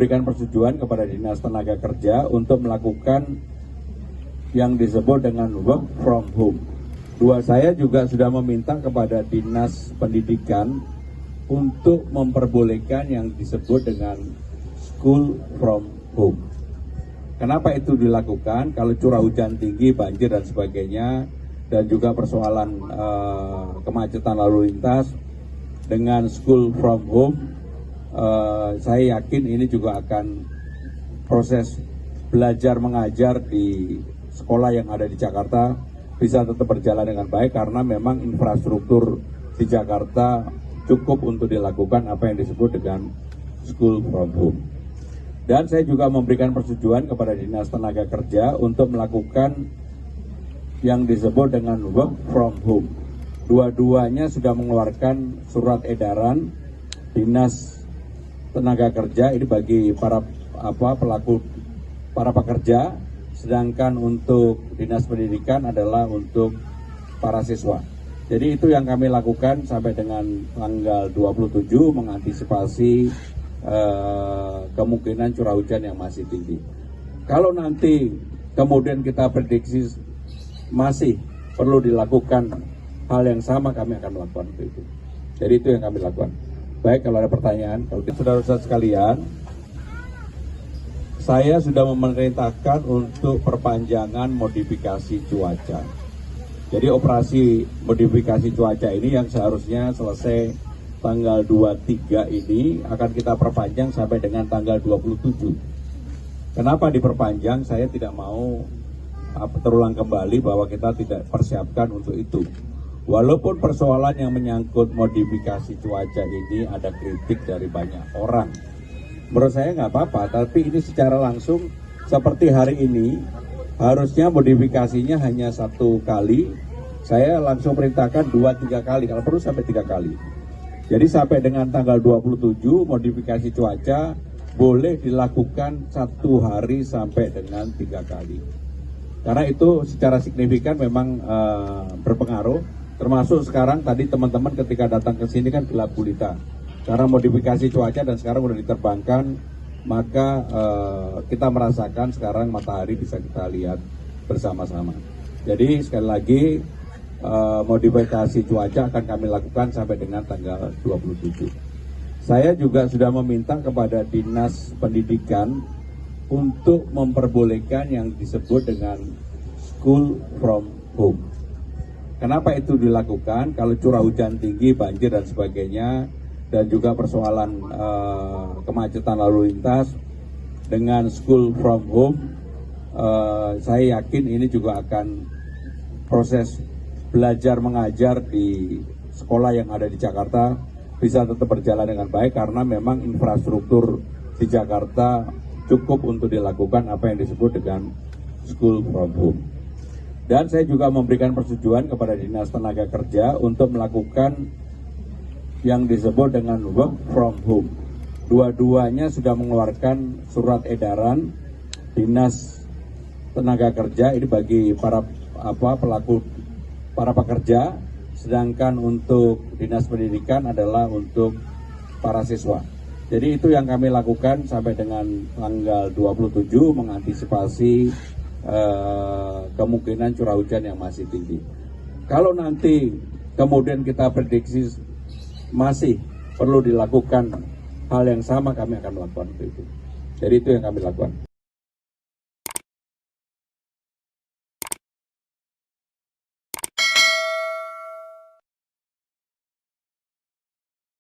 Berikan persetujuan kepada Dinas Tenaga Kerja untuk melakukan yang disebut dengan work from home. Saya juga sudah meminta kepada Dinas Pendidikan untuk memperbolehkan yang disebut dengan school from home. Kenapa itu dilakukan? Kalau curah hujan tinggi, banjir dan sebagainya, dan juga persoalan kemacetan lalu lintas, dengan school from home, saya yakin ini juga akan proses belajar mengajar di sekolah yang ada di Jakarta bisa tetap berjalan dengan baik karena memang infrastruktur di Jakarta cukup untuk dilakukan apa yang disebut dengan school from home. Dan saya juga memberikan persetujuan kepada Dinas Tenaga Kerja untuk melakukan yang disebut dengan work from home. Dua-duanya sudah mengeluarkan surat edaran Dinas Tenaga Kerja ini bagi para pekerja, sedangkan untuk Dinas Pendidikan adalah untuk para siswa. Jadi itu yang kami lakukan sampai dengan tanggal 27 mengantisipasi kemungkinan curah hujan yang masih tinggi. Kalau nanti kemudian kita prediksi masih perlu dilakukan hal yang sama, kami akan melakukan itu. Jadi itu yang kami lakukan. Baik, kalau ada pertanyaan, kalau saudara-saudara sekalian, saya sudah memerintahkan untuk perpanjangan modifikasi cuaca. Jadi operasi modifikasi cuaca ini yang seharusnya selesai tanggal 23 ini akan kita perpanjang sampai dengan tanggal 27. Kenapa diperpanjang? Saya tidak mau terulang kembali bahwa kita tidak persiapkan untuk itu. Walaupun persoalan yang menyangkut modifikasi cuaca ini ada kritik dari banyak orang. Menurut saya nggak apa-apa, tapi ini secara langsung seperti hari ini harusnya modifikasinya hanya 1 kali. Saya langsung perintahkan 2-3 kali, kalau perlu sampai 3 kali. Jadi sampai dengan tanggal 27 modifikasi cuaca boleh dilakukan 1 hari sampai dengan 3 kali. Karena itu secara signifikan memang berpengaruh. Termasuk sekarang tadi teman-teman ketika datang ke sini kan gelap gulita. Karena modifikasi cuaca dan sekarang udah diterbangkan, maka kita merasakan sekarang matahari bisa kita lihat bersama-sama. Jadi sekali lagi modifikasi cuaca akan kami lakukan sampai dengan tanggal 27. Saya juga sudah meminta kepada Dinas Pendidikan untuk memperbolehkan yang disebut dengan school from home. Kenapa itu dilakukan? Kalau curah hujan tinggi, banjir dan sebagainya, dan juga persoalan kemacetan lalu lintas, dengan school from home, saya yakin ini juga akan proses belajar mengajar di sekolah yang ada di Jakarta bisa tetap berjalan dengan baik karena memang infrastruktur di Jakarta cukup untuk dilakukan apa yang disebut dengan school from home. Dan saya juga memberikan persetujuan kepada Dinas Tenaga Kerja untuk melakukan yang disebut dengan work from home. Dua-duanya sudah mengeluarkan surat edaran Dinas Tenaga Kerja ini bagi para pekerja, sedangkan untuk Dinas Pendidikan adalah untuk para siswa. Jadi itu yang kami lakukan sampai dengan tanggal 27 mengantisipasi kemungkinan curah hujan yang masih tinggi. Kalau nanti kemudian kita prediksi masih perlu dilakukan hal yang sama, kami akan melakukan itu. Jadi itu yang kami lakukan.